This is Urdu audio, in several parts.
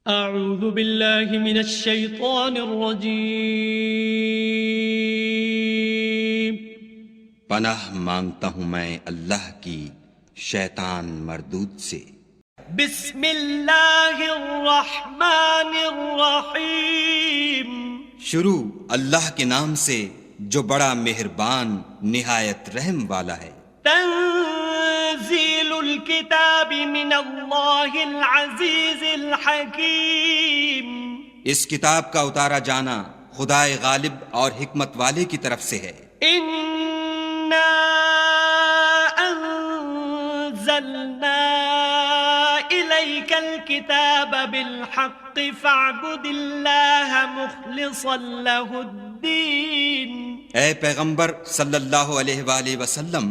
اعوذ باللہ من الشیطان الرجیم۔ پناہ مانگتا ہوں میں اللہ کی شیطان مردود سے۔ بسم اللہ الرحمن الرحیم۔ شروع اللہ کے نام سے جو بڑا مہربان نہایت رحم والا ہے۔ تنزیل الکتاب من اللہ العزیز الحکیم۔ اس کتاب کا اتارا جانا خدائے غالب اور حکمت والے کی طرف سے ہے۔ انا انزلنا الیک الکتاب بالحق فاعبد اللہ مخلصا لہ الدین۔ اے پیغمبر صلی اللہ علیہ وآلہ وسلم،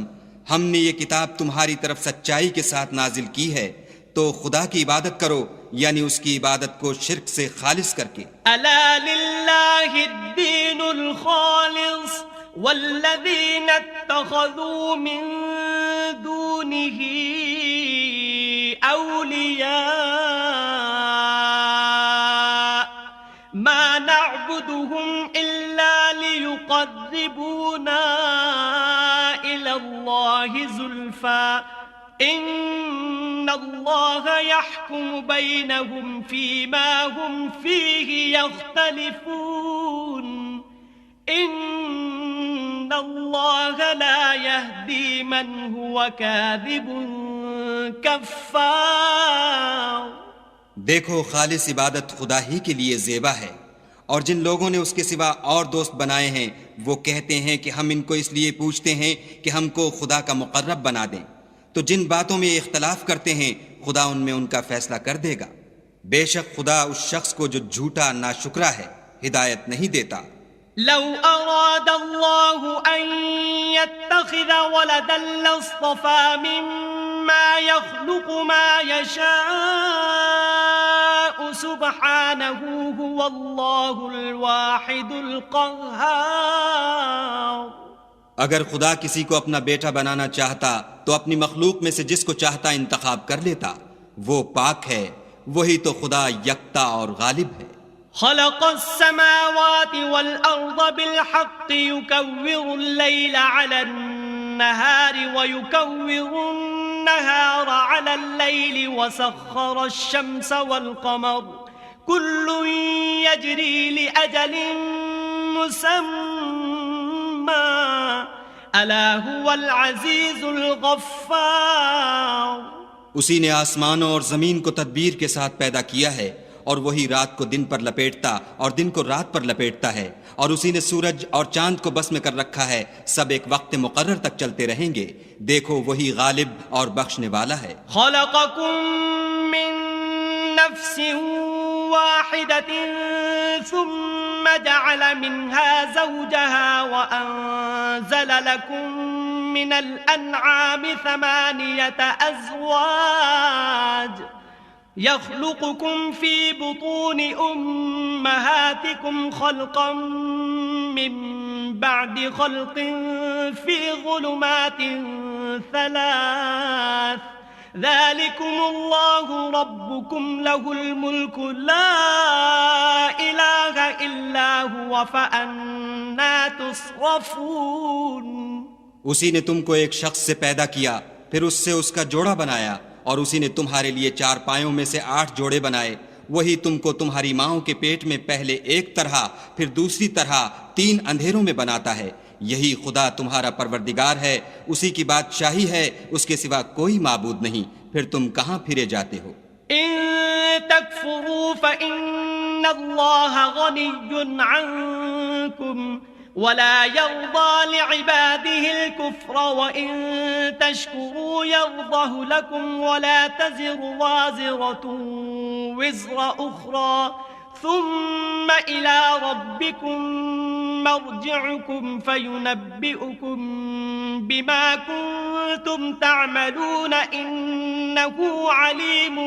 ہم نے یہ کتاب تمہاری طرف سچائی کے ساتھ نازل کی ہے، تو خدا کی عبادت کرو، یعنی اس کی عبادت کو شرک سے خالص کر کے۔ الا للہ الدین الخالص والذین اتخذوا من دونہ اولیاء ما نعبدهم الا ليقربونا الى اللہ زلفا ان اللہ يحكم بینہم فیما هم فیہ یختلفون ان اللہ لا يهدی من هو کاذب کفار۔ دیکھو، خالص عبادت خدا ہی کے لیے زیبا ہے، اور جن لوگوں نے اس کے سوا اور دوست بنائے ہیں وہ کہتے ہیں کہ ہم ان کو اس لیے پوچھتے ہیں کہ ہم کو خدا کا مقرب بنا دیں، تو جن باتوں میں اختلاف کرتے ہیں خدا ان میں ان کا فیصلہ کر دے گا۔ بے شک خدا اس شخص کو جو جھوٹا ناشکرا ہے ہدایت نہیں دیتا۔ لو اراد اللہ ان يتخذ ولدا لاصطفى مما يخلق ما يشاء سبحانه هو اللہ الواحد القہار۔ اگر خدا کسی کو اپنا بیٹا بنانا چاہتا تو اپنی مخلوق میں سے جس کو چاہتا انتخاب کر لیتا، وہ پاک ہے، وہی تو خدا یکتا اور غالب ہے۔ خلق السماوات والأرض بالحق يكور الليل على النهار ويكور النهار على الليل وسخر الشمس والقمر كل يجري لأجل مسمى ألا هو العزيز الغفار۔ اسی نے آسمانوں اور زمین کو تدبیر کے ساتھ پیدا کیا ہے، اور وہی رات کو دن پر لپیٹتا اور دن کو رات پر لپیٹتا ہے، اور اسی نے سورج اور چاند کو بس میں کر رکھا ہے، سب ایک وقت مقرر تک چلتے رہیں گے۔ دیکھو، وہی غالب اور بخشنے والا ہے۔ خلقکم من نفس واحدة ثم جعل منها زوجها وأنزل لكم من الأنعام ثمانية أزواج يخلقكم في بطون أمهاتكم خلقا من بعد خلق في ظلمات ثلاث ذلكم الله ربكم له الملك لا إله إلا هو فأنا تصرفون۔ اسی نے تم کو ایک شخص سے پیدا کیا، پھر اس سے اس کا جوڑا بنایا، اور اسی نے تمہارے لیے 4 پایوں میں سے 8 جوڑے بنائے۔ وہی تم کو تمہاری ماؤں کے پیٹ میں پہلے ایک طرح پھر دوسری طرح 3 اندھیروں میں بناتا ہے۔ یہی خدا تمہارا پروردگار ہے، اسی کی بادشاہی ہے، اس کے سوا کوئی معبود نہیں، پھر تم کہاں پھرے جاتے ہو؟ ان تکفروا فإن اللہ غنی عنکم ولا يرضى لعباده الكفر وإن تشكروا يرضه لكم ولا تزر وازرة وزر أخرى ثم إلى ربكم مرجعكم فينبئكم بما كنتم تعملون إنه عليم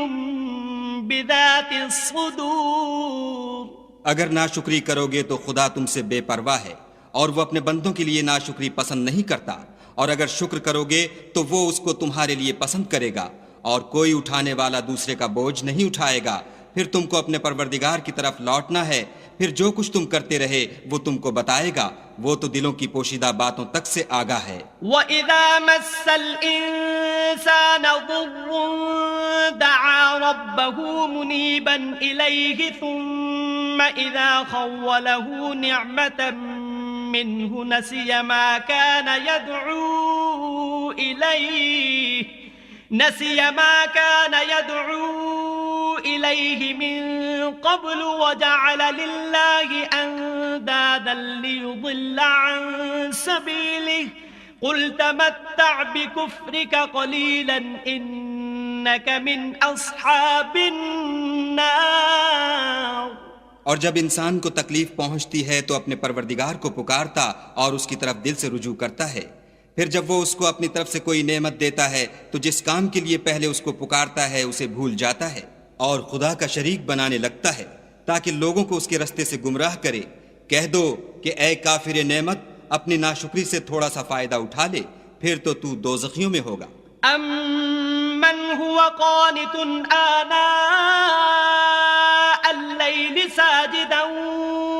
بذات الصدور۔ اگر ناشکری کرو گے تو خدا تم سے بے پرواہ ہے، اور وہ اپنے بندوں کے لیے ناشکری پسند نہیں کرتا، اور اگر شکر کرو گے تو وہ اس کو تمہارے لیے پسند کرے گا، اور کوئی اٹھانے والا دوسرے کا بوجھ نہیں اٹھائے گا، پھر تم کو اپنے پروردگار کی طرف لوٹنا ہے، پھر جو کچھ تم کرتے رہے وہ تم کو بتائے گا، وہ تو دلوں کی پوشیدہ باتوں تک سے آگاہ ہے۔ وَإِذَا مَسَّ الْإِنسَانَ ضُرٌّ دَعَا رَبَّهُ مُنِيبًا إِلَيْهِ ثُمَّ إِذَا خَوَّلَهُ نِعْمَةً مِّنْهُ نَسِيَ مَا كَانَ يَدْعُو إِلَيْهِ مِن قَبْلُ وَجَعَلَ لِلَّهِ أَندَادًا لِيُضِلَّ عَن سَبِيلِهِ قُلْ تَمَتَّعْ بِكُفْرِكَ قَلِيلًا إِنَّكَ مِنْ أَصْحَابِ النَّارِ۔ اور جب انسان کو تکلیف پہنچتی ہے تو اپنے پروردگار کو پکارتا اور اس کی طرف دل سے رجوع کرتا ہے، پھر جب وہ اس کو اپنی طرف سے کوئی نعمت دیتا ہے تو جس کام کے لیے پہلے اس کو پکارتا ہے اسے بھول جاتا ہے اور خدا کا شریک بنانے لگتا ہے تاکہ لوگوں کو اس کے رستے سے گمراہ کرے۔ کہہ دو کہ اے کافر نعمت، اپنی ناشکری سے تھوڑا سا فائدہ اٹھا لے، پھر تو دوزخیوں میں ہوگا۔ أَمَّنْ هُوَ قَانِتٌ آنَاءَ اللَّيْلِ سَاجِدًا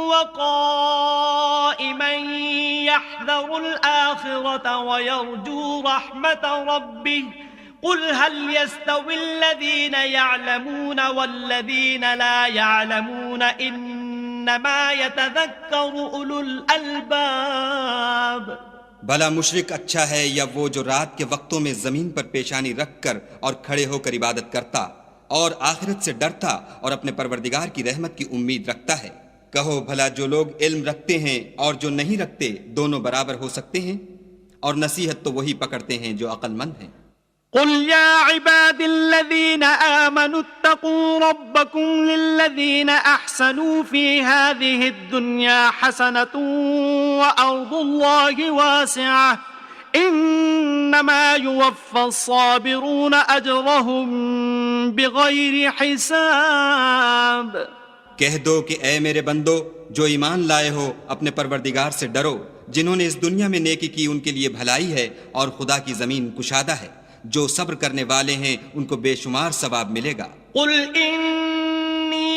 وَقَائِمًا يَحْذَرُ الْآخِرَةَ وَيَرْجُو رَحْمَةَ رَبِّهِ قُلْ هَلْ يَسْتَوِي الَّذِينَ يَعْلَمُونَ وَالَّذِينَ لَا يَعْلَمُونَ إِنَّمَا يَتَذَكَّرُ أُولُو الْأَلْبَابِ۔ بھلا مشرک اچھا ہے یا وہ جو رات کے وقتوں میں زمین پر پیشانی رکھ کر اور کھڑے ہو کر عبادت کرتا اور آخرت سے ڈرتا اور اپنے پروردگار کی رحمت کی امید رکھتا ہے؟ کہو بھلا جو لوگ علم رکھتے ہیں اور جو نہیں رکھتے دونوں برابر ہو سکتے ہیں؟ اور نصیحت تو وہی پکڑتے ہیں جو عقل مند ہیں۔ قل يا عباد الذين آمنوا اتقوا ربكم للذين أحسنوا في هذه الدنيا حسنة وأرض الله واسعة إنما يوفى الصابرون أجرهم بغير حساب۔ کہہ دو کہ اے میرے بندو، جو ایمان لائے ہو اپنے پروردگار سے ڈرو، جنہوں نے اس دنیا میں نیکی کی ان کے لیے بھلائی ہے اور خدا کی زمین کشادہ ہے، جو صبر کرنے والے ہیں ان کو بے شمار ثواب ملے گا۔ قل انی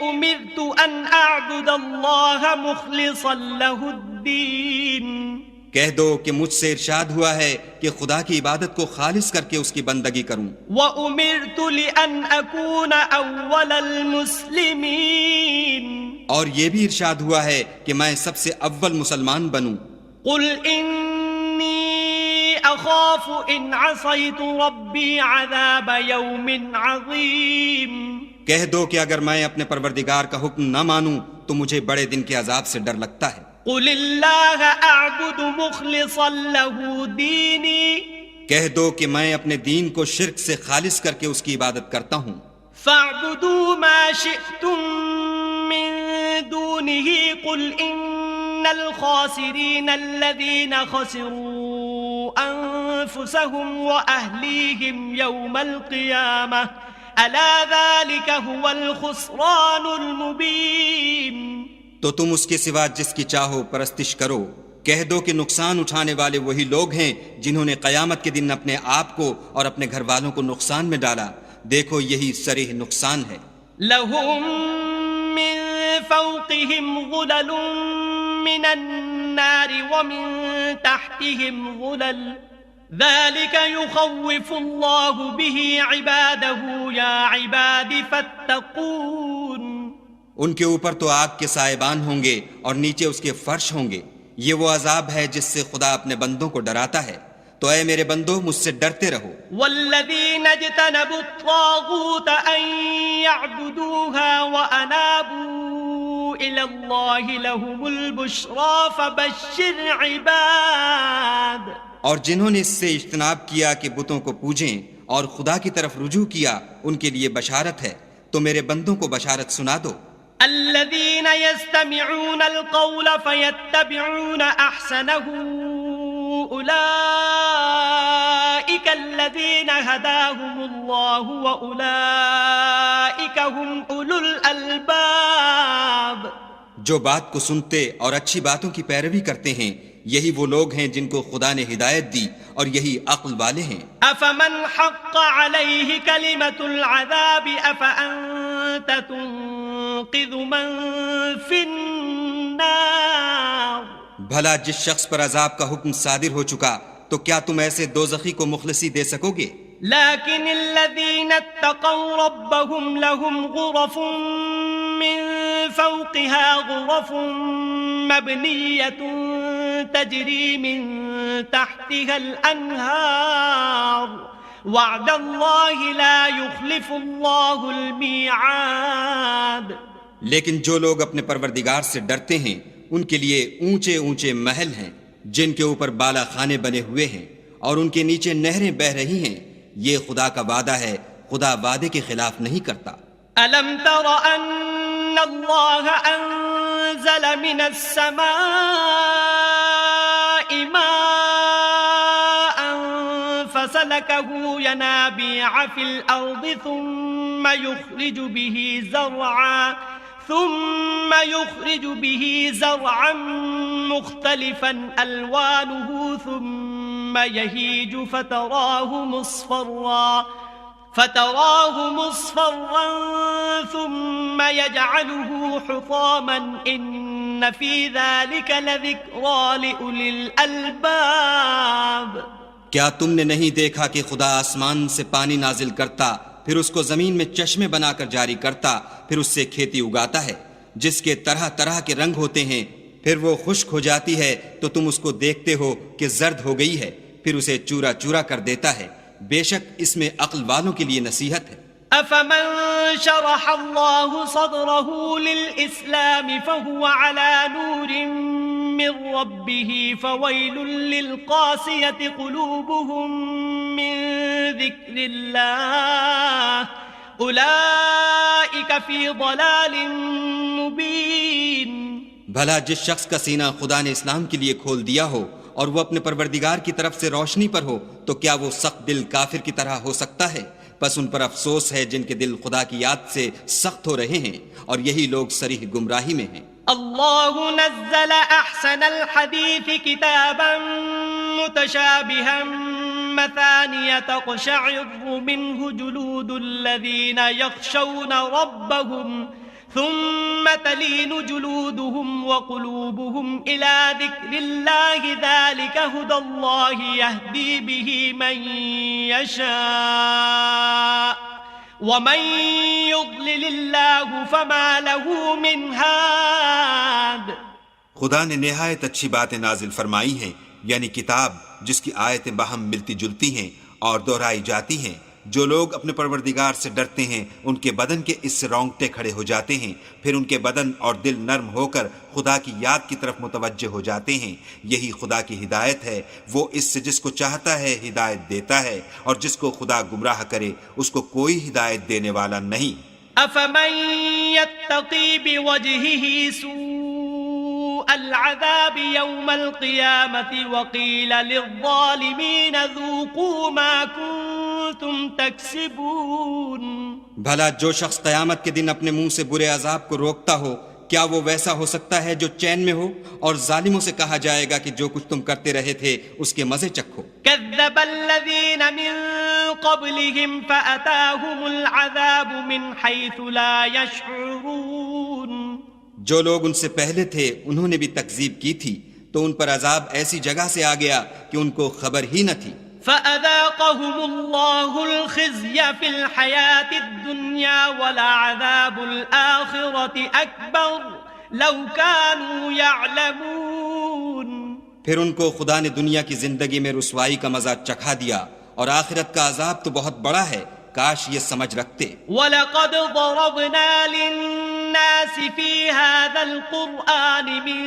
امرت ان اعبد اللہ مخلصا له الدین، کہہ دو کہ مجھ سے ارشاد ہوا ہے کہ خدا کی عبادت کو خالص کر کے اس کی بندگی کروں، وَأُمِرْتُ لِأَنْ أَكُونَ أَوَّلَ الْمُسْلِمِينَ، اور یہ بھی ارشاد ہوا ہے کہ میں سب سے اول مسلمان بنوں۔ قُلْ إِنِّي أَخَافُ إِنْ عَصَيْتُ رَبِّي عَذَابَ يَوْمٍ عَظِيمٍ، کہہ دو کہ اگر میں اپنے پروردگار کا حکم نہ مانوں تو مجھے بڑے دن کے عذاب سے ڈر لگتا ہے۔ قُلِ اللَّهَ أَعْبُدُ مُخْلِصًا لَهُ دِينِي، کہہ دو کہ میں اپنے دین کو شرک سے خالص کر کے اس کی عبادت کرتا ہوں۔ فَاعْبُدُوا مَا شِئْتُم مِّن دُونِهِ قُلْ إِنَّ الْخَاسِرِينَ الَّذِينَ خَسِرُوا أَنفُسَهُمْ وَأَهْلِيهِمْ يَوْمَ الْقِيَامَةِ أَلَا ذَلِكَ هُوَ الْخُسْرَانُ الْمُبِينُ۔ تو تم اس کے سوا جس کی چاہو پرستش کرو، کہہ دو کہ نقصان اٹھانے والے وہی لوگ ہیں جنہوں نے قیامت کے دن اپنے آپ کو اور اپنے گھر والوں کو نقصان میں ڈالا، دیکھو یہی صریح نقصان ہے۔ لَهُم مِّن فَوْقِهِمْ ظُلَلٌ مِّنَ النَّارِ وَمِن تَحْتِهِمْ ظُلَلٌ ذَلِكَ يُخَوِّفُ اللَّهُ بِهِ عِبَادَهُ يَا عِبَادِ فَاتَّقُونِ۔ ان کے اوپر تو آگ کے سائبان ہوں گے اور نیچے اس کے فرش ہوں گے، یہ وہ عذاب ہے جس سے خدا اپنے بندوں کو ڈراتا ہے، تو اے میرے بندو مجھ سے ڈرتے رہو۔ والذین اجتنبوا الطاغوت ان يعبدوها وانابوا الى اللہ لهم البشرى فبشر عباد۔ اور جنہوں نے اس سے اجتناب کیا کہ بتوں کو پوجیں اور خدا کی طرف رجوع کیا، ان کے لیے بشارت ہے، تو میرے بندوں کو بشارت سنا دو۔ الذين يستمعون القول فيتبعون احسنه اولئك الذين هداهم الله واولئك هم اولو الالباب۔ جو بات کو سنتے اور اچھی باتوں کی پیروی کرتے ہیں یہی وہ لوگ ہیں جن کو خدا نے ہدایت دی اور یہی عقل والے ہیں۔ افمن حق عليه كلمة العذاب افأنت أنت تنقذ من في النار. بھلا جس شخص پر عذاب کا حکم صادر ہو چکا تو کیا تم ایسے دوزخی کو مخلصی دے سکو گے؟ لكن الذين اتقوا ربهم لهم غرف من فوقها غرف مبنية تجري من تحتها الأنهار وعد الله لا يخلف الله الميعاد. لیکن جو لوگ اپنے پروردگار سے ڈرتے ہیں ان کے لیے اونچے اونچے محل ہیں جن کے اوپر بالا خانے بنے ہوئے ہیں اور ان کے نیچے نہریں بہہ رہی ہیں. یہ خدا کا وعدہ ہے، خدا وعدے کے خلاف نہیں کرتا. ألم تر أن الله أنزل من السماء ماء فسلكه ينابيع في الأرض ثم يخرج به زرعا مختلفا ألوانه ثم يهيج فتراه مصفرا ثم يجعله حطاما إن في ذلك لذكرى لأولي الألباب. کیا تم نے نہیں دیکھا کہ خدا آسمان سے پانی نازل کرتا، پھر اس کو زمین میں چشمے بنا کر جاری کرتا، پھر اس سے کھیتی اگاتا ہے جس کے طرح طرح کے رنگ ہوتے ہیں، پھر وہ خشک ہو جاتی ہے تو تم اس کو دیکھتے ہو کہ زرد ہو گئی ہے، پھر اسے چورا چورا کر دیتا ہے. بے شک اس میں عقل والوں کے لیے نصیحت ہے. أفمن شرح الله صدره للإسلام فهو على نور من ربه فويل للقاسية قلوبهم من ذكر الله أولئك في ضلال مبين. بھلا جس شخص کا سینہ خدا نے اسلام کے لیے کھول دیا ہو اور وہ اپنے پروردگار کی طرف سے روشنی پر ہو تو کیا وہ سخت دل کافر کی طرح ہو سکتا ہے؟ بس ان پر افسوس ہے جن کے دل خدا کی یاد سے سخت ہو رہے ہیں اور یہی لوگ صریح گمراہی میں ہیں. الله نزل أحسن الحديث كتابا متشابها مثانية تقشعر منه جلود الذين يخشون ربهم ثم تلين جلودهم وقلوبهم إلى ذكر الله ذلك هدى الله يهدي به من يشاء ومن يضلل الله فما له من هاد. خدا نے نہایت اچھی باتیں نازل فرمائی ہیں، یعنی کتاب جس کی آیتیں باہم ملتی جلتی ہیں اور دہرائی جاتی ہیں. جو لوگ اپنے پروردگار سے ڈرتے ہیں ان کے بدن کے اس سے رونگٹے کھڑے ہو جاتے ہیں، پھر ان کے بدن اور دل نرم ہو کر خدا کی یاد کی طرف متوجہ ہو جاتے ہیں. یہی خدا کی ہدایت ہے، وہ اس سے جس کو چاہتا ہے ہدایت دیتا ہے اور جس کو خدا گمراہ کرے اس کو کوئی ہدایت دینے والا نہیں. أفمن يتقي بوجهه سوء العذاب يوم القيامة وقيل للظالمين ذوقوا ما كنتم تكسبون. بھلا جو شخص قیامت کے دن اپنے منہ سے برے عذاب کو روکتا ہو کیا وہ ویسا ہو سکتا ہے جو چین میں ہو؟ اور ظالموں سے کہا جائے گا کہ جو کچھ تم کرتے رہے تھے اس کے مزے چکھو. كذب الذين من قبلهم فأتاهم العذاب من حيث لا يشعرون. جو لوگ ان سے پہلے تھے انہوں نے بھی تکذیب کی تھی تو ان پر عذاب ایسی جگہ سے آ گیا کہ ان کو خبر ہی نہ تھی. فأذاقهم الله الخزي في الحياة الدنيا ولعذاب الآخرة أكبر لو كانوا يعلمون. پھر ان کو خدا نے دنیا کی زندگی میں رسوائی کا مزہ چکھا دیا اور آخرت کا عذاب تو بہت بڑا ہے، کاش یہ سمجھ رکھتے. وَلَقَدْ ضَرَبْنَا لِلنَّاسِ فِي هَذَا الْقُرْآنِ مِنْ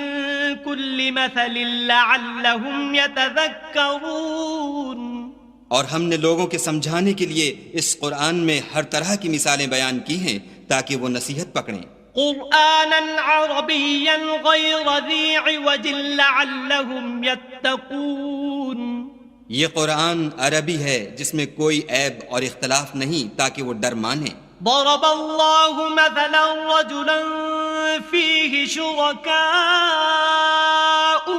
كُلِّ مَثَلٍ لَعَلَّهُمْ يَتَذَكَّرُونَ. اور ہم نے لوگوں کے سمجھانے کے لیے اس قرآن میں ہر طرح کی مثالیں بیان کی ہیں تاکہ وہ نصیحت پکڑیں. قرآناً عربياً غير ذي عوج لعلهم يتقون. یہ قرآن عربی ہے جس میں کوئی عیب اور اختلاف نہیں تاکہ وہ ڈر مانیں. ضرب الله مثلا رجلا فيه شركاء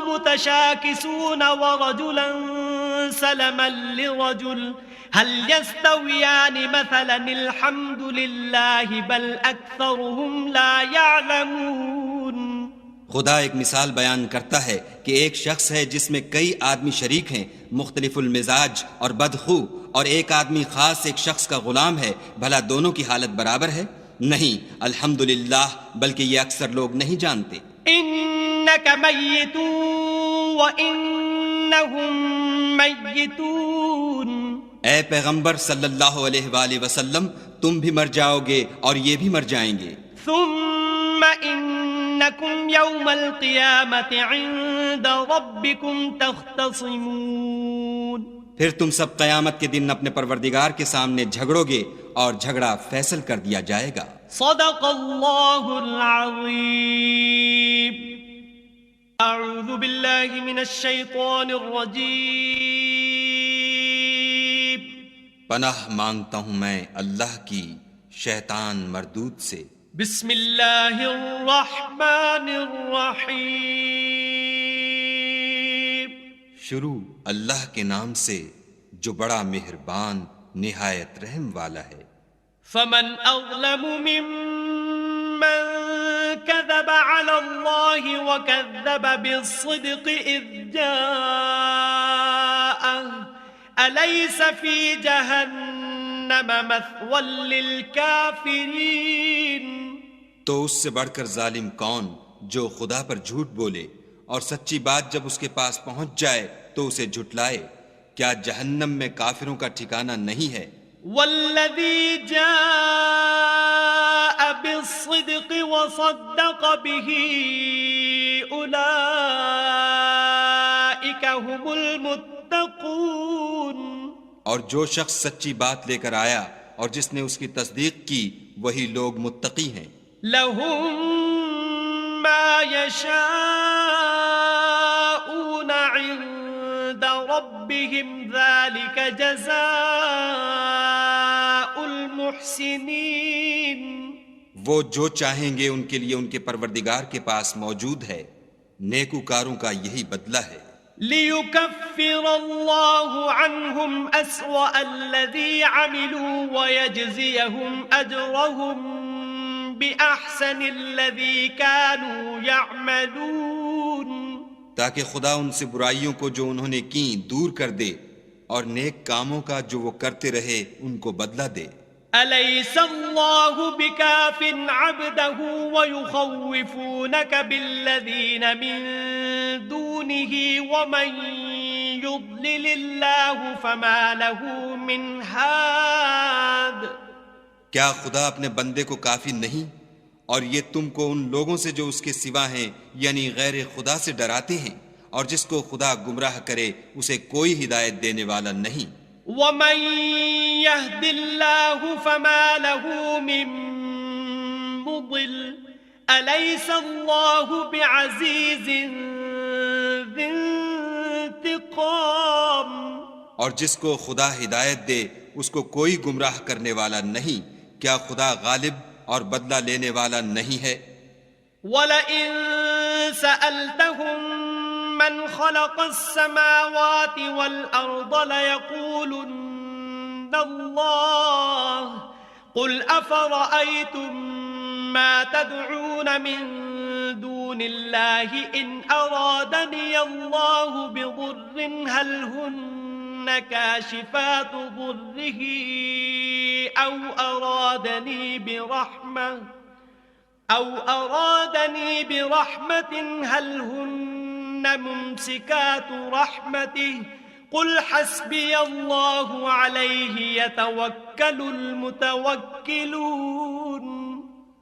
متشاكسون ورجلا سلما لرجل هل يستويان مثلا الحمد لله بل أكثرهم لا يعلمون. خدا ایک مثال بیان کرتا ہے کہ ایک شخص ہے جس میں کئی آدمی شریک ہیں، مختلف المزاج اور بدخو، اور ایک آدمی خاص ایک شخص کا غلام ہے، بھلا دونوں کی حالت برابر ہے؟ نہیں، الحمدللہ، بلکہ یہ اکثر لوگ نہیں جانتے. إنك ميت وإنهم ميتون. اے پیغمبر صلی اللہ علیہ وآلہ وسلم، تم بھی مر جاؤ گے اور یہ بھی مر جائیں گے. ثم إنكم يوم القيامة عند ربكم تختصمون. پھر تم سب قیامت کے دن اپنے پروردگار کے سامنے جھگڑو گے اور جھگڑا فیصل کر دیا جائے گا. صدق اللہ العظیم. اعوذ باللہ من الشیطان الرجیم. پناہ مانگتا ہوں میں اللہ کی شیطان مردود سے. بسم اللہ الرحمن الرحیم. شروع اللہ کے نام سے جو بڑا مہربان نہایت رحم والا ہے. فمن اظلم ممن كذب على الله وكذب بالصدق اذ جاءه أليس في جهنم مثوى للكافرين. تو اس سے بڑھ کر ظالم کون جو خدا پر جھوٹ بولے اور سچی بات جب اس کے پاس پہنچ جائے تو اسے جھٹلائے. کیا جہنم میں کافروں کا ٹھکانہ نہیں ہے؟ والذی جاء بالصدق وصدق به اولئک هم المتقون. اور جو شخص سچی بات لے کر آیا اور جس نے اس کی تصدیق کی وہی لوگ متقی ہیں. لهم ما يشاءون عند ربهم ذلك جزاء المحسنين. وہ جو چاہیں گے ان کے لیے ان کے پروردگار کے پاس موجود ہے، نیکوکاروں کا یہی بدلہ ہے. لِيُكَفِّرَ اللَّهُ عَنْهُمْ أَسْوَأَ الَّذِي عَمِلُوا وَيَجْزِيَهُمْ أَجْرَهُمْ بِأَحْسَنِ الَّذِي كَانُوا يَعْمَلُونَ. تاکہ خدا ان سے برائیوں کو جو انہوں نے کی دور کر دے اور نیک کاموں کا جو وہ کرتے رہے ان کو بدلہ دے. أَلَيْسَ اللَّهُ بِكَافٍ عَبْدَهُ وَيُخَوِّفُونَكَ بِالَّذِينَ مِن دُونِهِ وَمَن يُضْلِلِ اللَّهُ فَمَا لَهُ مِنْ هَادٍ. کیا خدا اپنے بندے کو کافی نہیں اور یہ تم کو ان لوگوں سے جو اس کے سوا ہیں یعنی غیر خدا سے ڈراتے ہیں، اور جس کو خدا گمراہ کرے اسے کوئی ہدایت دینے والا نہیں. وَمَن يَهْدِ اللَّهُ فَمَا لَهُ مِن مُضِلٍّ. أَلَيْسَ اللَّهُ بِعَزِيزٍ ذِي انتِقَامٍ. اور جس کو خدا ہدایت دے اس کو کوئی گمراہ کرنے والا نہیں. کیا خدا غالب اور بدلہ لینے والا نہیں ہے؟ وَلَئِن سَأَلْتَهُم مَّنْ خَلَقَ السَّمَاوَاتِ وَالْأَرْضَ لَيَقُولُنَّ اللَّهُ. قُلْ أَفَرَأَيْتُم مَّا تَدْعُونَ مِن دُونِ اللَّهِ إِنْ أَرَادَنِيَ اللَّهُ بِضُرٍّ هَلْ هُنَّ كَاشِفَاتُ ضُرِّهِ أَوْ أَرَادَنِي بِرَحْمَةٍ هَلْ هُنَّ مُمْسِكَاتُ رَحْمَتِهِ. قُلْ حَسْبِيَ اللَّهُ عَلَيْهِ يَتَوَكَّلُ الْمُتَوَكِّلُونَ.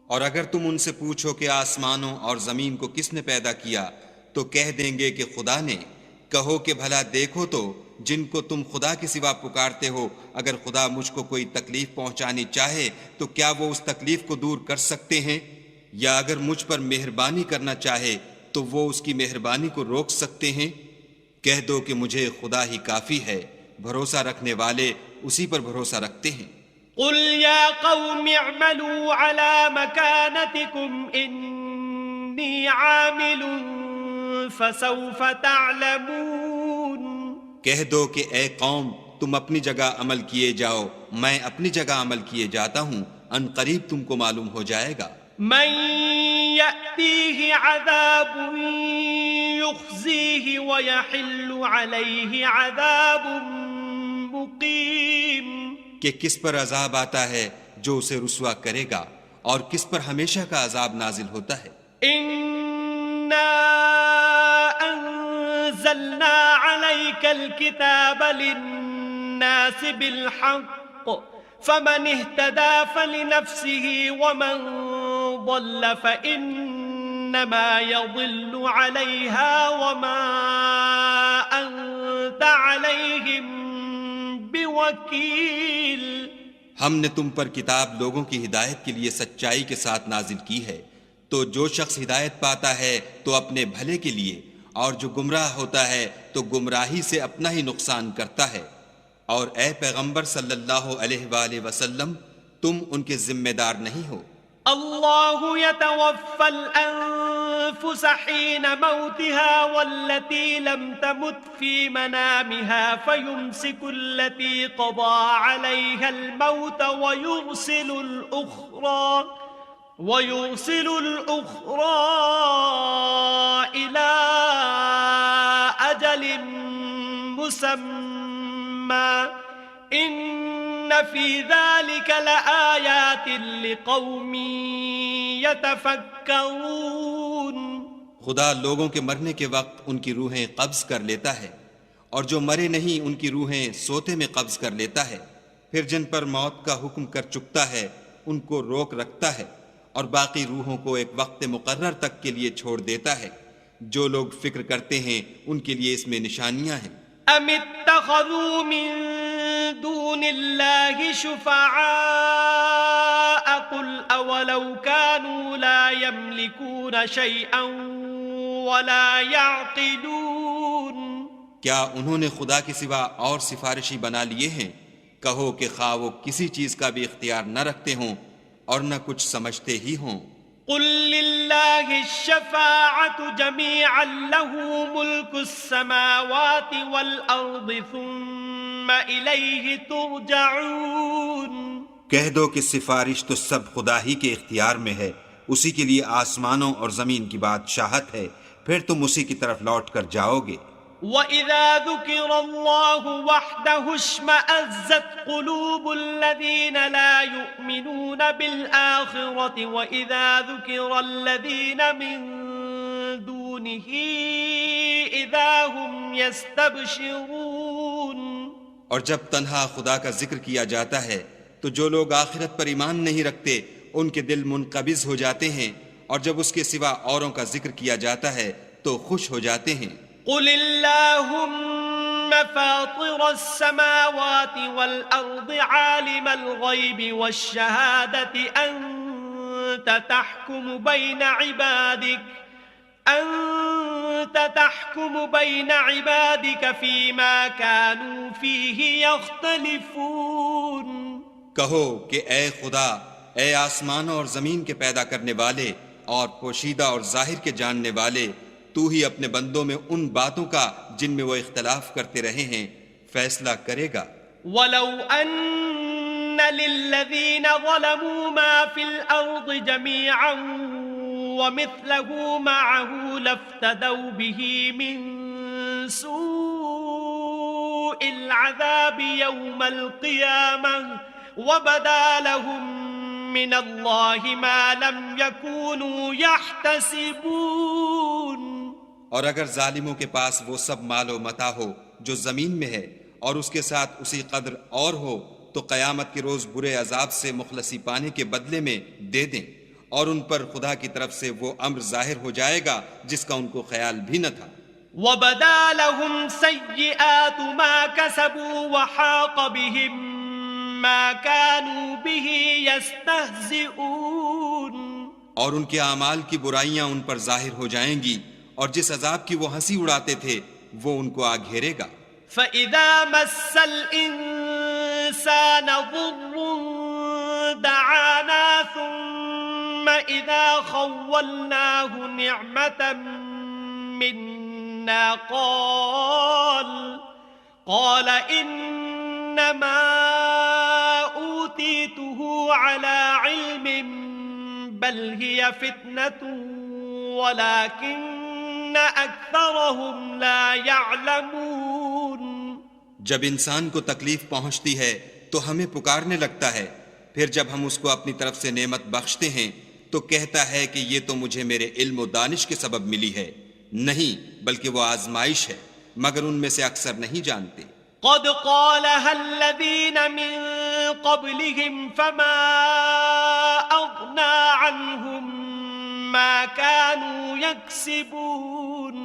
اور اگر تم ان سے پوچھو کہ آسمانوں اور زمین کو کس نے پیدا کیا تو کہہ دیں گے کہ خدا نے. کہو کہ بھلا دیکھو تو جن کو تم خدا کے سوا پکارتے ہو، اگر خدا مجھ کو کوئی تکلیف پہنچانی چاہے تو کیا وہ اس تکلیف کو دور کر سکتے ہیں؟ یا اگر مجھ پر مہربانی کرنا چاہے تو وہ اس کی مہربانی کو روک سکتے ہیں؟ کہہ دو کہ مجھے خدا ہی کافی ہے، بھروسہ رکھنے والے اسی پر بھروسہ رکھتے ہیں. قل يا قوم اعملوا على مكانتكم إني عامل فسوف تعلمون. کہہ دو کہ اے قوم تم اپنی جگہ عمل کیے جاؤ، میں اپنی جگہ عمل کیے جاتا ہوں، ان قریب تم کو معلوم ہو جائے گا۔ من يأتيه عذاب يخزيه ويحل عليه عذاب مقيم، کہ کس پر عذاب آتا ہے جو اسے رسوا کرے گا، اور کس پر ہمیشہ کا عذاب نازل ہوتا ہے۔ إنا أنزلنا عليك الكتاب للناس بالحق فمن اهتدى فلنفسه ومن ضل فإنما يضل عليها وما أنت عليهم بوكيل۔ ہم نے تم پر کتاب لوگوں کی ہدایت کے لیے سچائی کے ساتھ نازل کی ہے، تو جو شخص ہدایت پاتا ہے تو اپنے بھلے کے لیے، اور جو گمراہ ہوتا ہے تو گمراہی سے اپنا ہی نقصان کرتا ہے، اور اے پیغمبر صلی اللہ علیہ وآلہ وسلم تم ان کے ذمہ دار نہیں ہو۔ اللہ يتوفى الأنفس حين موتها والتي لم تمت في منامها فيمسك التي قضى عليها الموت ويرسل الأخرى إلى أجل مسمى إن في ذلك لآيات لقوم يتفكرون۔ خدا لوگوں کے مرنے کے وقت ان کی روحیں قبض کر لیتا ہے، اور جو مرے نہیں ان کی روحیں سوتے میں قبض کر لیتا ہے، پھر جن پر موت کا حکم کر چکتا ہے ان کو روک رکھتا ہے، اور باقی روحوں کو ایک وقت مقرر تک کے لیے چھوڑ دیتا ہے۔ جو لوگ فکر کرتے ہیں ان کے لیے اس میں نشانیاں ہیں۔ ام اتخذوا من دون الله شفعاء قل اولو كانوا لا يملكون شيئا ولا يعقلون۔ کیا انہوں نے خدا کے سوا اور سفارشی بنا لیے ہیں؟ کہو کہ خواہ وہ کسی چیز کا بھی اختیار نہ رکھتے ہوں اور نہ کچھ سمجھتے ہی ہوں۔ قل للہ الشفاعة جميعا له ملك السماوات والأرض ثم إليه ترجعون۔ کہہ دو کہ سفارش تو سب خدا ہی کے اختیار میں ہے، اسی کے لیے آسمانوں اور زمین کی بادشاہت ہے، پھر تم اسی کی طرف لوٹ کر جاؤ گے۔ وَإِذَا ذُكِرَ اللَّهُ وَحْدَهُ اشْمَأَزَّتْ قُلُوبُ الَّذِينَ لَا يُؤْمِنُونَ بِالْآخِرَةِ وَإِذَا ذُكِرَ الَّذِينَ مِن دُونِهِ إِذَا هُمْ يَسْتَبْشِرُونَ۔ اور جب تنہا خدا کا ذکر کیا جاتا ہے تو جو لوگ آخرت پر ایمان نہیں رکھتے ان کے دل منقبض ہو جاتے ہیں، اور جب اس کے سوا اوروں کا ذکر کیا جاتا ہے تو خوش ہو جاتے ہیں۔ قل اللهم فاطر السماوات والأرض عالم الغيب والشهادة أنت تحكم بين عبادك فيما كانوا فيه يختلفون۔ کہو کہ اے خدا، اے آسمانوں اور زمین کے پیدا کرنے والے اور پوشیدہ اور ظاہر کے جاننے والے، تو ہی اپنے بندوں میں ان باتوں کا جن میں وہ اختلاف کرتے رہے ہیں فیصلہ کرے گا۔ وَلَوْ أَنَّ لِلَّذِينَ ظَلَمُوا مَا فِي الْأَرْضِ جَمِيعًا وَمِثْلَهُ مَعَهُ لَافْتَدَوْا بِهِ مِن سُوءِ الْعَذَابِ يَوْمَ الْقِيَامَةِ وَبَدَا لَهُم من اللہ ما لم یکونوا یحتسبون۔ اور اگر ظالموں کے پاس وہ سب مال و متاع ہو جو زمین میں ہے اور اس کے ساتھ اسی قدر اور ہو تو قیامت کے روز برے عذاب سے مخلصی پانے کے بدلے میں دے دیں، اور ان پر خدا کی طرف سے وہ امر ظاہر ہو جائے گا جس کا ان کو خیال بھی نہ تھا۔ وَبَدَا لَهُمْ سَيِّئَاتُ مَا كَسَبُوا وَحَاقَ بِهِمْ ما كانوا به يستهزئون۔ اور ان کے اعمال کی برائیاں ان پر ظاہر ہو جائیں گی، اور جس عذاب کی وہ ہنسی اڑاتے تھے وہ ان کو آ گھیرے گا۔ فَإِذَا مَسَّ الْإِنسَانَ ضُرٌّ دَعَانَا ثُمَّ إِذَا خَوَّلْنَاهُ نِعْمَةً مِنَّا قَالَ إِنَّ ما أوتيته على علم بل هي فتنة ولكن أكثرهم لا يعلمون. جب انسان کو تکلیف پہنچتی ہے تو ہمیں پکارنے لگتا ہے، پھر جب ہم اس کو اپنی طرف سے نعمت بخشتے ہیں تو کہتا ہے کہ یہ تو مجھے میرے علم و دانش کے سبب ملی ہے. نہیں، بلکہ وہ آزمائش ہے، مگر ان میں سے اکثر نہیں جانتے. قد قالها الذين من قبلهم فما أغنى عنهم ما كانوا يكسبون.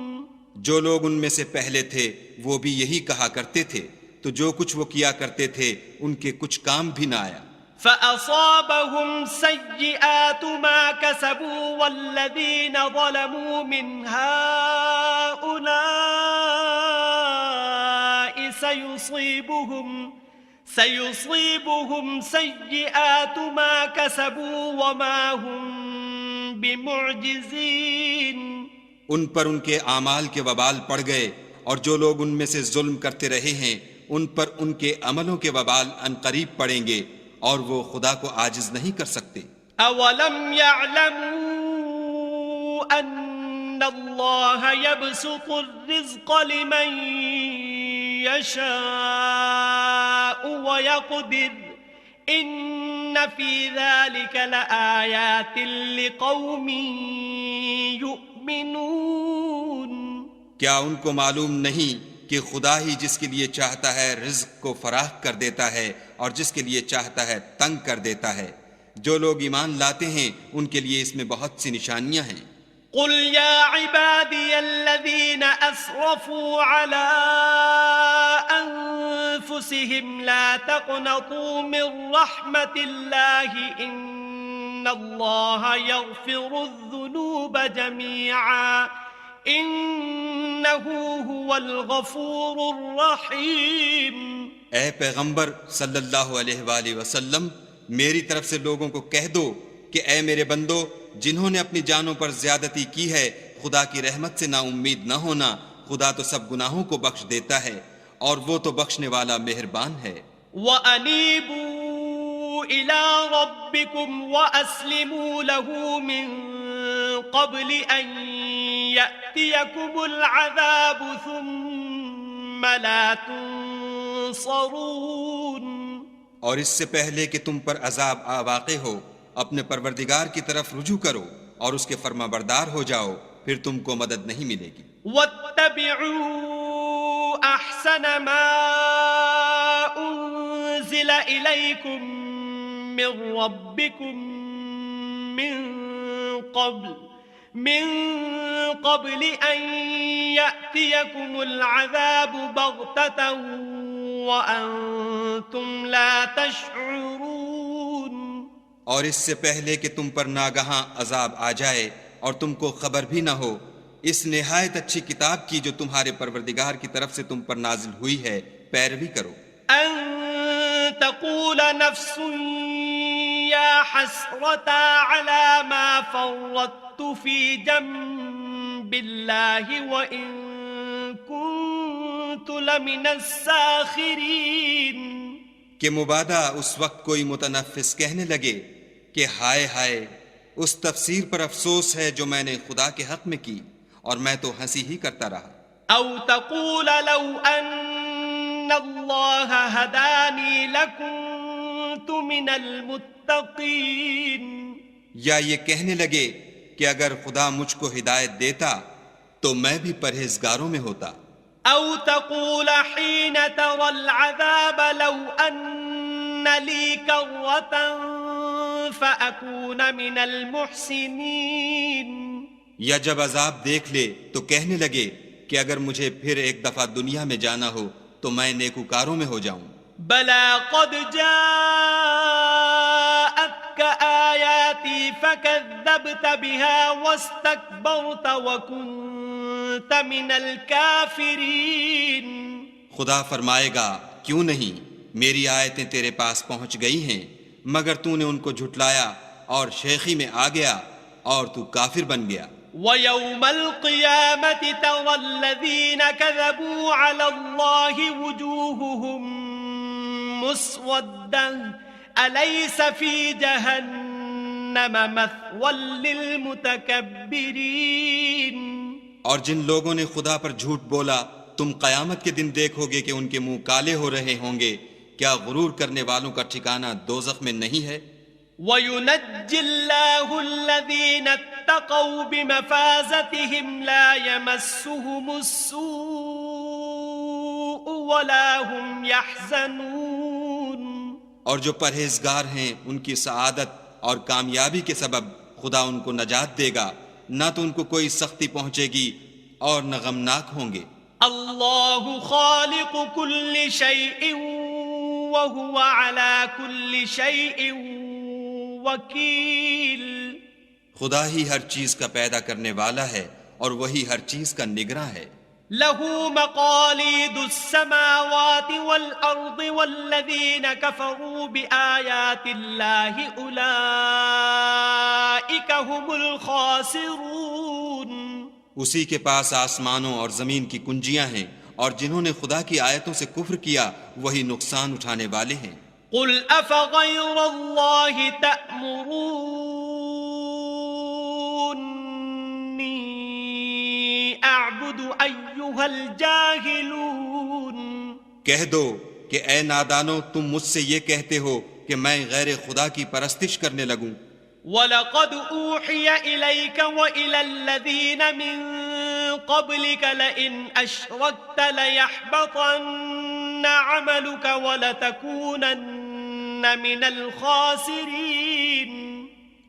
جو لوگ ان میں سے پہلے تھے وہ بھی یہی کہا کرتے تھے، تو جو کچھ وہ کیا کرتے تھے ان کے کچھ کام بھی نہ آیا. فأصابهم سيئات ما كسبوا والذين ظلموا من هؤلاء سيصيبهم سيئات ما كسبوا وما هم بمعجزين. ان پر ان کے اعمال کے وبال پڑ گئے، اور جو لوگ ان میں سے ظلم کرتے رہے ہیں ان پر ان کے عملوں کے وبال عنقریب پڑیں گے، اور وہ خدا کو عاجز نہیں کر سکتے. اولم يعلموا ان اللہ يبسط الرزق لمن يشاء ويقدر ان في ذلك لآیات لقوم یؤمنون. کیا ان کو معلوم نہیں کہ خدا ہی جس کے لیے چاہتا ہے رزق کو فراخ کر دیتا ہے اور جس کے لیے چاہتا ہے تنگ کر دیتا ہے؟ جو لوگ ایمان لاتے ہیں ان کے لیے اس میں بہت سی نشانیاں ہیں. قل یا عبادی الذین اسرفوا علی انفسهم لا تقنطوا من رحمت اللہ ان اللہ یغفر الذنوب جميعا انہ هو الغفور الرحیم. اے پیغمبر صلی اللہ علیہ وآلہ وسلم، میری طرف سے لوگوں کو کہہ دو کہ اے میرے بندو، جنہوں نے اپنی جانوں پر زیادتی کی ہے خدا کی رحمت سے نا امید نہ ہونا. خدا تو سب گناہوں کو بخش دیتا ہے اور وہ تو بخشنے والا مہربان ہے. وَأَنِيبُوا إِلَىٰ رَبِّكُمْ وَأَسْلِمُوا لَهُ مِن قَبْلِ أَن يَأْتِيَكُمُ الْعَذَابُ ثُمَّ لَا تُنصَرُونَ. اور اس سے پہلے کہ تم پر عذاب واقع ہو اپنے پروردگار کی طرف رجوع کرو اور اس کے فرما بردار ہو جاؤ، پھر تم کو مدد نہیں ملے گی. وَاتَّبِعُوا أَحْسَنَ مَا أُنزِلَ إِلَيْكُم مِّن رَّبِّكُم من قبل أن يأتيكم العذاب بغتة وأنتم لا تشعرون. اور اس سے پہلے کہ تم پر ناگہاں عذاب آ جائے اور تم کو خبر بھی نہ ہو، اس نہایت اچھی کتاب کی جو تمہارے پروردگار کی طرف سے تم پر نازل ہوئی ہے پیروی کرو. ان تقول نفس یا حسرتا علی ما فرطت فی جنب اللہ وان کنت لمن الساخرین. کہ مبادا اس وقت کوئی متنفس کہنے لگے کہ ہائے ہائے، اس تفسیر پر افسوس ہے جو میں نے خدا کے حق میں کی، اور میں تو ہنسی ہی کرتا رہا. او تقول لو ان اللہ ہدانی لکنت من المتقین. یا یہ کہنے لگے کہ اگر خدا مجھ کو ہدایت دیتا تو میں بھی پرہیزگاروں میں ہوتا. او تقول حين ترى العذاب لو ان لي كرة فأكون من المحسنين. یا جب عذاب دیکھ لے تو کہنے لگے کہ اگر مجھے پھر ایک دفعہ دنیا میں جانا ہو تو میں نیکوکاروں میں ہو جاؤں. بلى قد جاءتك آياتي فكذبت بها واستكبرت وكنت من الكافرين. خدا فرمائے گا کیوں نہیں، میری آیتیں تیرے پاس پہنچ گئی ہیں مگر تو نے ان کو جھٹلایا اور شیخی میں آ گیا اور تو کافر بن گیا. وَيَوْمَ الْقِيَامَةِ تَرَى الَّذِينَ كَذَبُوا عَلَى اللَّهِ وُجُوهُهُمْ مسودة أليس في جهنم مثوى للمتكبرين. اور جن لوگوں نے خدا پر جھوٹ بولا تم قیامت کے دن دیکھو گے کہ ان کے منہ کالے ہو رہے ہوں گے. کیا غرور کرنے والوں کا ٹھکانہ دوزخ میں نہیں ہے؟ وَيُنَجِّي اللَّهُ الَّذِينَ اتَّقَوْا بِمَفَازَتِهِمْ لَا يَمَسُّهُمُ السُّوءُ وَلَا هُمْ يَحْزَنُونَ. اور جو پرہیزگار ہیں ان کی سعادت اور کامیابی کے سبب خدا ان کو نجات دے گا، نہ تو ان کو کوئی سختی پہنچے گی اور نہ غمناک ہوں گے. اللہ خالق كل شيء وهو على كل شيء وكيل. خدا ہی ہر چیز کا پیدا کرنے والا ہے اور وہی ہر چیز کا نگراں ہے. له مقاليد السماوات والأرض والذين كفروا بآيات الله أولئك هم الخاسرون. اسی کے پاس آسمانوں اور زمین کی کنجیاں ہیں، اور جنہوں نے خدا کی آیتوں سے کفر کیا وہی نقصان اٹھانے والے ہیں. قل أفغير الله تأمروني أعبد أيها الجاهلون. کہہ دو کہ اے نادانو تم مجھ سے یہ کہتے ہو کہ میں غیر خدا کی پرستش کرنے لگوں. وَلَقَدْ أُوحِيَ إِلَيْكَ وَإِلَى الَّذِينَ مِن قَبْلِكَ لَئِنْ أَشْرَكْتَ لَيَحْبَطَنَّ عَمَلُكَ وَلَتَكُونَنَّ مِنَ الْخَاسِرِينَ.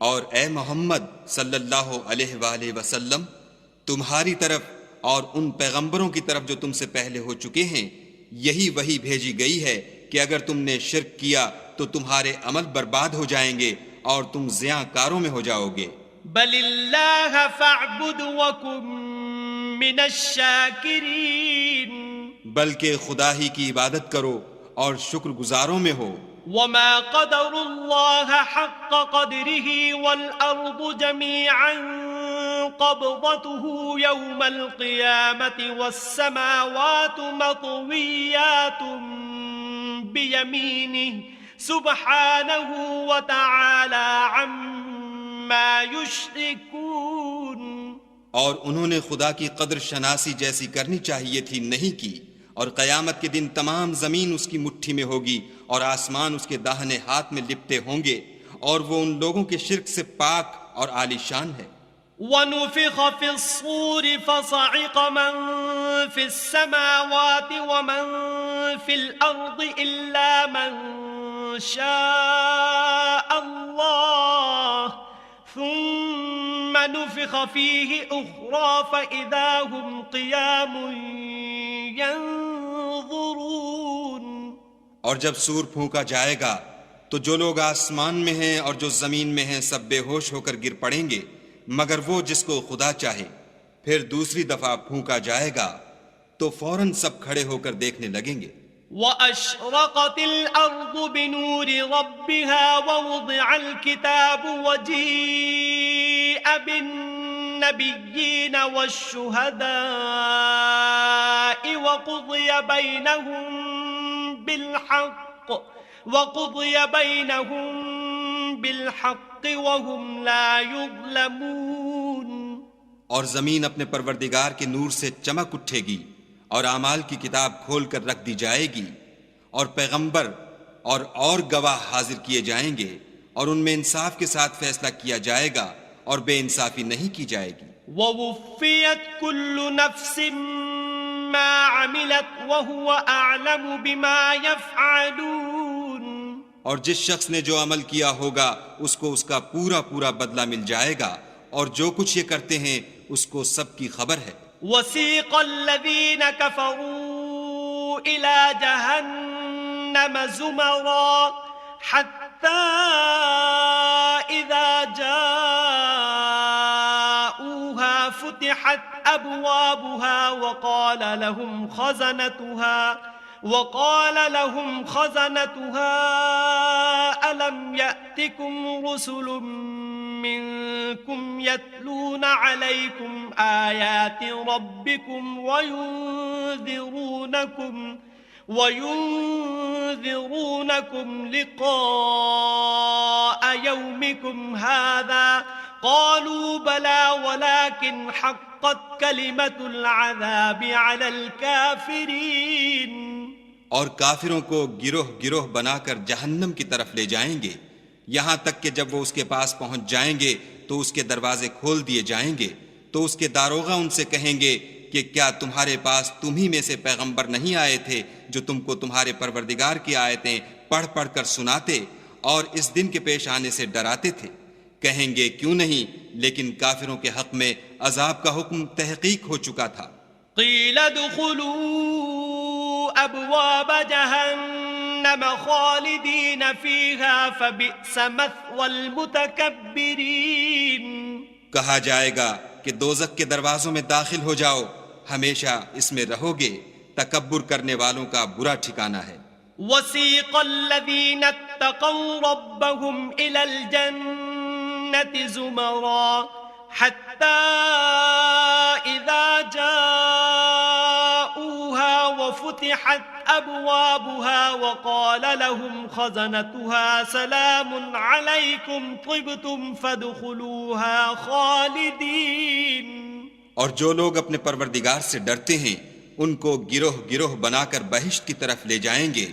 اور اے محمد صلی اللہ علیہ وآلہ وسلم، تمہاری طرف اور ان پیغمبروں کی طرف جو تم سے پہلے ہو چکے ہیں یہی وحی بھیجی گئی ہے کہ اگر تم نے شرک کیا تو تمہارے عمل برباد ہو جائیں گے اور تم زیاں کاروں میں ہو جاؤ گے. بل اللہ فاعبد وکن من الشاکرین. بلکہ خدا ہی کی عبادت کرو اور شکر گزاروں میں ہو. وما قدر اللہ حق قدره والارض جميعا قبضته يوم القيامة والسماوات مطويات بيمينه سبحانه وتعالى عما يشركون. اور انہوں نے خدا کی قدر شناسی جیسی کرنی چاہیے تھی نہیں کی، اور قیامت کے دن تمام زمین اس کی مٹھی میں ہوگی اور آسمان اس کے داہنے ہاتھ میں لپٹے ہوں گے، اور وہ ان لوگوں کے شرک سے پاک اور عالی شان ہے. وَنُفِخَ فِي الصُّورِ فَصَعِقَ مَن فِي السَّمَاوَاتِ وَمَن فِي الْأَرْضِ إِلَّا مَن شَاءَ اللَّهُ ثُمَّ نُفِخَ فِيهِ أُخْرَى فَإِذَا هُمْ قِيَامٌ يَنظُرُونَ. اور جب سور پھونکا جائے گا تو جو لوگ آسمان میں ہیں اور جو زمین میں ہیں سب بے ہوش ہو کر گر پڑیں گے مگر وہ جس کو خدا چاہے. پھر دوسری دفعہ پھونکا جائے گا تو فوراً سب کھڑے ہو کر دیکھنے لگیں گے. وَأَشْرَقَتِ الْأَرْضُ بِنُورِ رَبِّهَا وَوُضِعَ الْكِتَابُ وَجِيءَ بِالنَّبِيِّينَ وَالشُّهَدَاءِ وَقُضِيَ بَيْنَهُم بِالْحَقِّ وَهُمْ لَا يُظْلَمُونَ. اور زمین اپنے پروردگار کے نور سے چمک اٹھے گی اور اعمال کی کتاب کھول کر رکھ دی جائے گی، اور پیغمبر اور گواہ حاضر کیے جائیں گے، اور ان میں انصاف کے ساتھ فیصلہ کیا جائے گا اور بے انصافی نہیں کی جائے گی. وَوُفِّيَتْ كُلُّ نَفْسٍ مَا عَمِلَتْ وَهُوَ أَعْلَمُ بِمَا يَفْعَلُونَ. اور جس شخص نے جو عمل کیا ہوگا اس کو اس کا پورا پورا بدلہ مل جائے گا، اور جو کچھ یہ کرتے ہیں اس کو سب کی خبر ہے. وَسِيقَ الَّذِينَ كَفَرُوا إِلَى جَهَنَّمَ زُمَرًا حَتَّى إِذَا جَاءُوهَا فُتِحَتْ أَبْوَابُهَا وقال لهم خزنتها ألم يأتكم رسل منكم يتلون عليكم آيات ربكم وينذرونكم لقاء يومكم هذا قالوا بلى ولكن حقت كلمة العذاب على الكافرين. اور کافروں کو گروہ گروہ بنا کر جہنم کی طرف لے جائیں گے، یہاں تک کہ جب وہ اس کے پاس پہنچ جائیں گے تو اس کے دروازے کھول دیے جائیں گے، تو اس کے داروغہ ان سے کہیں گے کہ کیا تمہارے پاس تم ہی میں سے پیغمبر نہیں آئے تھے جو تم کو تمہارے پروردگار کی آیتیں پڑھ پڑھ کر سناتے اور اس دن کے پیش آنے سے ڈراتے تھے؟ کہیں گے کیوں نہیں، لیکن کافروں کے حق میں عذاب کا حکم تحقیق ہو چکا تھا. قیل ادخلوا ابواب جہنم خالدین فیہا فبئس مثوى المتکبرین. کہا جائے گا کہ دوزخ کے دروازوں میں داخل ہو جاؤ، ہمیشہ اس میں رہو گے، تکبر کرنے والوں کا برا ٹھکانہ ہے. وسیق الذین اتقوا ربهم الى الجنة زمرا حتى اذا جاءوها وفتحت ابوابها وقال لهم خزنتها سلام عليكم طبتم فادخلوها خالدین. اور جو لوگ اپنے پروردگار سے ڈرتے ہیں ان کو گروہ گروہ بنا کر بہشت کی طرف لے جائیں گے،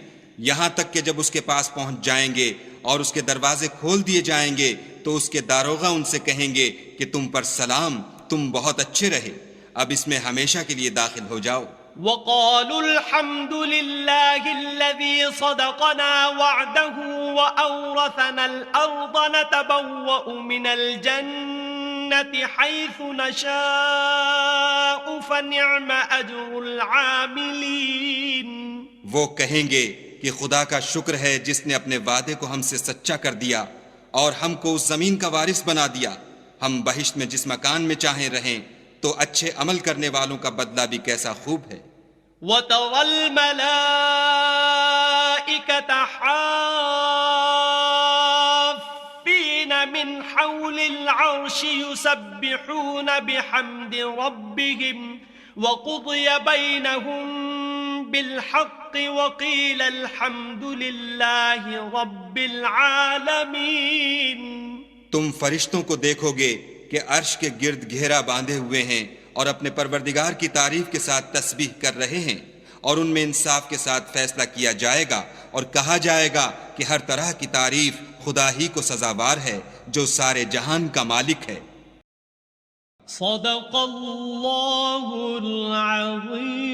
یہاں تک کہ جب اس کے پاس پہنچ جائیں گے اور اس کے دروازے کھول دیے جائیں گے تو اس کے داروغہ ان سے کہیں گے کہ تم پر سلام، تم بہت اچھے رہے، اب اس میں ہمیشہ کے لیے داخل ہو جاؤ. وقالوا الحمد لله الذي صدقنا وعده وأورثنا الأرض نتبوأ من الجنة حيث نشاء فنعم أجر العاملين. وہ کہیں گے کہ خدا کا شکر ہے جس نے اپنے وعدے کو ہم سے سچا کر دیا اور ہم کو اس زمین کا وارث بنا دیا، ہم بہشت میں جس مکان میں چاہیں رہیں، تو اچھے عمل کرنے والوں کا بدلہ بھی کیسا خوب ہے. وَتَرَى الْمَلَائِكَةَ حَافِّينَ مِنْ حَوْلِ الْعَرْشِ يُسَبِّحُونَ بِحَمْدِ رَبِّهِمْ وَقُضِيَ بَيْنَهُمْ بِالْحَقِّ وَقِيلَ الْحَمْدُ لِلَّهِ رَبِّ الْعَالَمِينَ. تم فرشتوں کو دیکھو گے کہ عرش کے گرد گھیرا باندھے ہوئے ہیں اور اپنے پروردگار کی تعریف کے ساتھ تسبیح کر رہے ہیں، اور ان میں انصاف کے ساتھ فیصلہ کیا جائے گا اور کہا جائے گا کہ ہر طرح کی تعریف خدا ہی کو سزاوار ہے جو سارے جہان کا مالک ہے. صدق اللہ العظیم.